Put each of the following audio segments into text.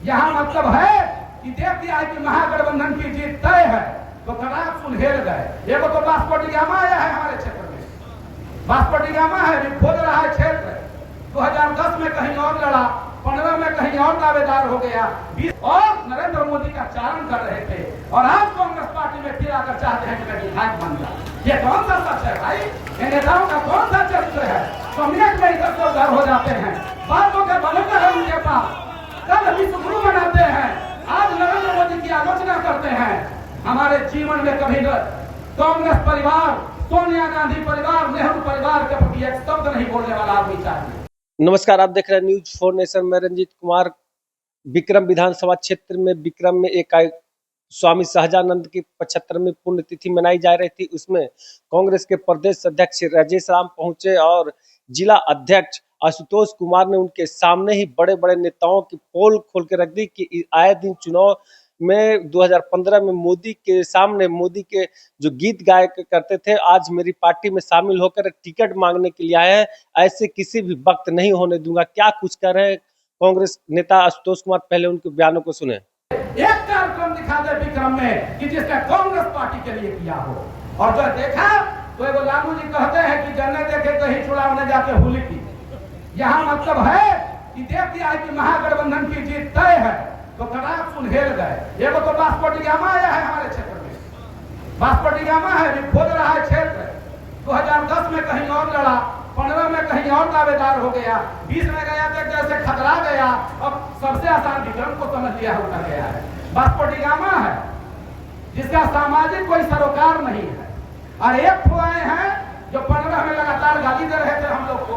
यहाँ मतलब है कि देख दिया है कि महागठबंधन की जीत तय है, तो तड़ाक सुनहेल गए। एगो तो बास्कोडियामा आया है हमारे क्षेत्र में, बास्कोडियामा है, खोज रहा है क्षेत्र। 2010 में कहीं और लड़ा, 15 में कहीं और दावेदार हो गया, 20 और नरेंद्र मोदी का चारण कर रहे थे, और आज कांग्रेस पार्टी में फिर आकर चाहते हैं कि मैं विधायक बन जाऊं। ये कौन सा सच है भाई? इन नेताओं का कौन सा चरित्र है? तो मिनट में इधर से उधर हो जाते हैं, बातों के बलंदर है उनके पास। कल विश्व गुरु मनाते हैं, आज नरेंद्र मोदी की आलोचना करते हैं। हमारे जीवन में कभी कांग्रेस परिवार, सोनिया गांधी परिवार, नेहरू परिवार के प्रति एक शब्द नहीं बोलने वाला आदमी चाहिए। नमस्कार, आप देख रहे हैं न्यूज 4 नेशन में रंजीत कुमार। विक्रम विधानसभा क्षेत्र में विक्रम में एक स्वामी सहजानंद की 75वीं पुण्यतिथि मनाई जा रही थी। उसमें कांग्रेस के प्रदेश अध्यक्ष राजेश राम पहुंचे और जिला अध्यक्ष आशुतोष कुमार ने उनके सामने ही बड़े बड़े नेताओं की पोल खोल के रख दी कि आए दिन चुनाव में 2015 में मोदी के सामने मोदी के जो गीत गाया करते थे, आज मेरी पार्टी में शामिल होकर टिकट मांगने के लिए आए हैं, ऐसे किसी भी वक्त नहीं होने दूंगा। क्या कुछ कर रहे हैं कांग्रेस नेता आशुतोष कुमार, पहले उनके बयानों को सुने। एक कार्यक्रम दिखा दे विक्रम में कि जिसका कांग्रेस पार्टी के लिए किया हो, और जो देखा तो एगो लालू जी कहते हैं कि जन्ने देखे कहीं चुनाव ने जाके हुली की। यहाँ मतलब है कि देख दिया है कि महागठबंधन की जीत तय है, तो तड़ाक सुनहेल गए। एगो तो बास्कोडियामा आया है हमारे क्षेत्र में, बास्कोडियामा है, खोज रहा है क्षेत्र। 2010 में कहीं और लड़ा, 15 में कहीं और दावेदार हो गया, 20 में गया तो जैसे खतरा गया। अब सबसे आसान विक्रम को समझ लिया होता गया है। बास्कोडियामा है जिसका सामाजिक कोई सरोकार नहीं है, और एक आए हैं जो 15 में लगातार गाली दे रहे थे हम लोग को,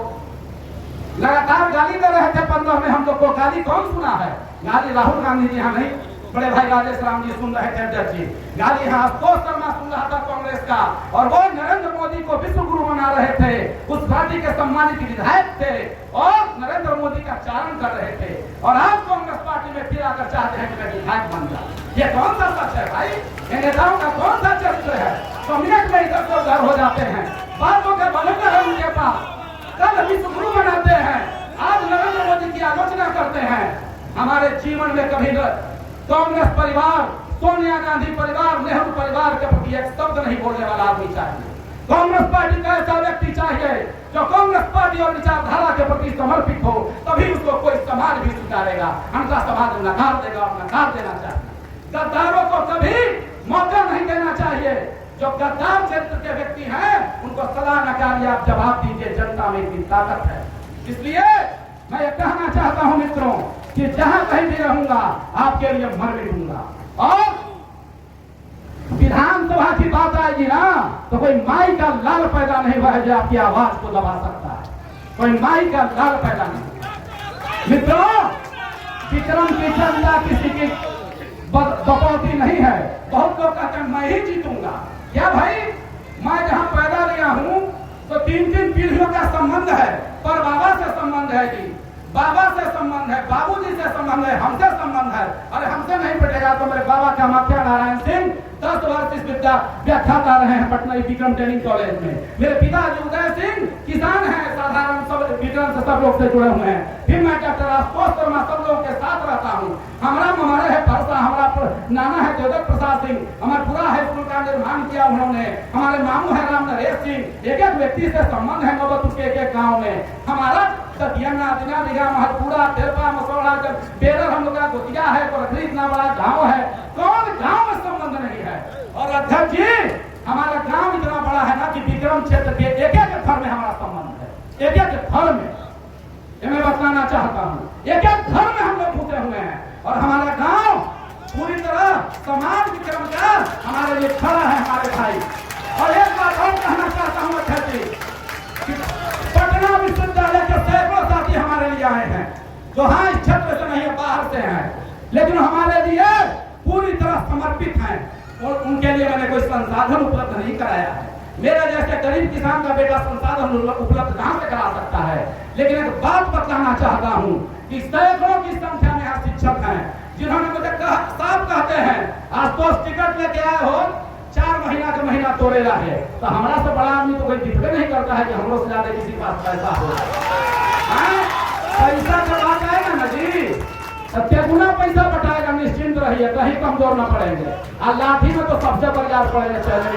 लगातार गाली दे रहे थे। 15 में हम लोग को गाली कौन सुना है? गाली राहुल गांधी जी यहाँ नहीं, बड़े भाई राजेश राम जी सुन रहे थे, अध्यक्ष जी गाली यहाँ आशुतोष शर्मा सुन रहा था कांग्रेस का, और वो नरेंद्र मोदी को विश्व गुरु बना रहे थे, उस पार्टी के सम्मानित विधायक थे और नरेंद्र मोदी का चारण कर रहे थे, और आज कांग्रेस पार्टी में फिर आकर चाहते हैं कि मैं विधायक बन जाऊं। ये कौन सा सच है भाई? इन नेताओं का कौन सा चरित्र है? तो मिनट में इधर से उधर हो जाते हैं, बातों के बलंदर है उनके पास। कल विश्व गुरु मनाते हैं, आज नरेंद्र मोदी की आलोचना करते हैं। हमारे जीवन में कभी कांग्रेस परिवार, सोनिया गांधी परिवार, नेहरू परिवार के प्रति एक शब्द नहीं बोलने वाला आदमी चाहिए। कांग्रेस पार्टी का ऐसा व्यक्ति चाहिए जो कांग्रेस पार्टी और विचारधारा के प्रति समर्पित हो, तभी उसको कोई समाज भी स्वीकारेगा। हमका समाज नकार देगा और नकार देना चाहिए। गद्दारों को कभी मौका नहीं देना चाहिए। जो गद्दार चरित्र के व्यक्ति हैं उनको सदा नकारिए, आप जवाब दीजिए। जनता में इतनी ताकत है। इसलिए मैं ये कहना चाहता हूं मित्रों कि जहां कहीं भी रहूंगा आपके लिए मर भी दूंगा। और विधानसभा की बात आएगी ना, तो कोई माई का लाल पैदा नहीं हुआ है जो आपकी आवाज को दबा सकता है। कोई माई का लाल पैदा नहीं। मित्रों, विक्रम की चर्चा किसी की बकौती नहीं है। बहुत लोग कहते हैं मैं ही जीतूंगा। क्या भाई, मैं जहां पैदा लिया हूं तो 3-3 पीढ़ियों का संबंध है, पर बाबा से संबंध है जी, बाबा से संबंध है, बाबूजी से संबंध है, हमसे संबंध है। अरे हमसे नहीं पटेगा तो मेरे बाबा कामाख्या नारायण सिंह 10 वर्ष इस विद्या व्याख्याता रहे हैं पटना विक्रम ट्रेनिंग कॉलेज में। मेरे पिताजी उदय सिंह किसान हैं, साधारण सब विक्रम से सब लोग से जुड़े हुए हैं। फिर मैं डॉक्टर आशुतोष शर्मा सब लोगों के साथ रहता हूँ। हमारा ममारे है परसा, हमारा नाना है देवदत्त प्रसाद सिंह, हमारा पूरा हाई स्कूल का निर्माण किया उन्होंने। हमारे मामू है राम नरेश सिंह। एक एक व्यक्ति से संबंध है नौबतपुर के एक एक गाँव में। हमारा दिना दिघा महलपुरा तेरपा मसौड़ा बेरर हम लोग का गोतिया है, कोरखरी इतना बड़ा गांव है, कौन गांव में संबंध नहीं है। और अध्यक्ष जी, हमारा गांव इतना बड़ा है ना कि विक्रम क्षेत्र के एक एक घर में हमारा संबंध है। एक एक घर में, ये मैं बताना चाहता हूँ, एक एक घर में हम लोग घुसे हुए हैं। और हमारा गांव पूरी तरह समाज विक्रम का हमारे लिए खड़ा है हमारे भाई। और एक बात और कहना चाहता हूँ अध्यक्ष जी, पटना विश्वविद्यालय के सैकड़ों साथी हमारे लिए आए हैं जो हाँ इस क्षेत्र से नहीं है, बाहर से हैं, लेकिन हमारे लिए पूरी तरह समर्पित हैं। और उनके लिए मैंने कोई संसाधन उपलब्ध नहीं कराया है। मेरे जैसे गरीब किसान का बेटा संसाधन उपलब्ध कहां से करा सकता है। लेकिन एक बात बताना चाहता हूं कि सैकड़ों की संख्या में यहाँ शिक्षक हैं जिन्होंने मुझे साफ कहते हैं, आशुतोष टिकट लेके आए हो, 4 महीना का महीना तोड़ेगा है, तो हमारा से बड़ा आदमी तो कोई दिखते नहीं करता है कि हमलों से ज्यादा किसी के पास पैसा हो। पैसा जब आ जाएगा ना जी, गुना पैसा बटाएगा, निश्चिंत रहिए, कहीं कमजोर न पड़ेंगे। और लाठी में तो सबसे बरियार पड़ेंगे, चैलेंज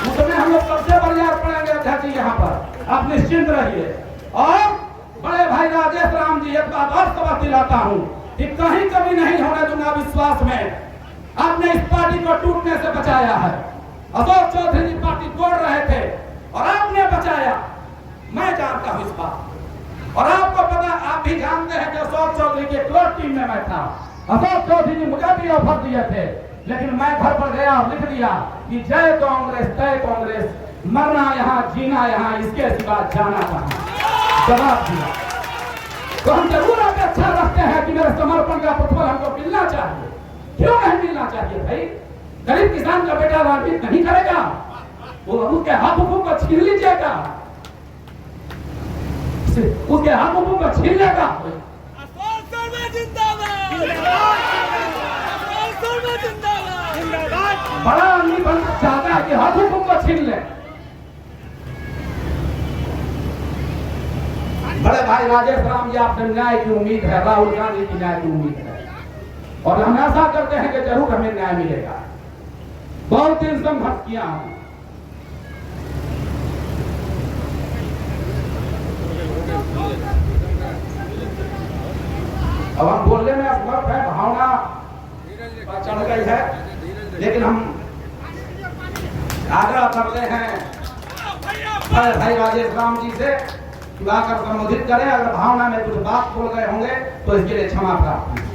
उसमें हम लोग सबसे बरियार पड़ेंगे अध्यक्ष जी यहाँ पर, आप निश्चिंत रहिए। और बड़े भाई राजेश राम जी, एक बात और सबक दिलाता हूँ कि कहीं कभी नहीं होने दूंगा विश्वास में। आपने इस पार्टी को टूटने से बचाया है। अशोक चौधरी जी पार्टी तोड़ रहे थे और आपने बचाया, मैं जानता हूँ इस बात। और आपको पता, आप भी जानते हैं कि अशोक चौधरी के क्लोज टीम में मैं था। अशोक चौधरी जी मुझे भी ऑफर दिए थे, लेकिन मैं घर पर गया और लिख दिया कि जय कांग्रेस तय कांग्रेस, मरना यहाँ जीना यहाँ, इसके सिवा जाना कहाँ। जवाब दिया। तो हम जरूर अपेक्षा रखते हैं कि मेरे समर्पण का प्रतिफल हमको मिलना चाहिए। क्यों नहीं मिलना चाहिए भाई? गरीब किसान का बेटा राजनीति नहीं करेगा, वो उसके हक हुकूक को छीन लीजिएगा, उसके हक हुकूक को छीन लेगा। बड़ा आदमी बनना चाहता है कि हक हुकूक को छीन ले। बड़े भाई राजेश राम जी, आपसे न्याय की उम्मीद है, राहुल गांधी की न्याय की उम्मीद है, और हम आशा करते हैं कि जरूर हमें न्याय मिलेगा। बहुत दिन संघर्ष किया हूं। अब हम बोलने में असमर्थ है, भावना चढ़ गई है, लेकिन हम आग्रह करते हैं भाई राजेश राम जी से कि आकर संबोधित करें। अगर भावना में कुछ बात बोल गए होंगे तो इसके लिए क्षमा प्रार्थना।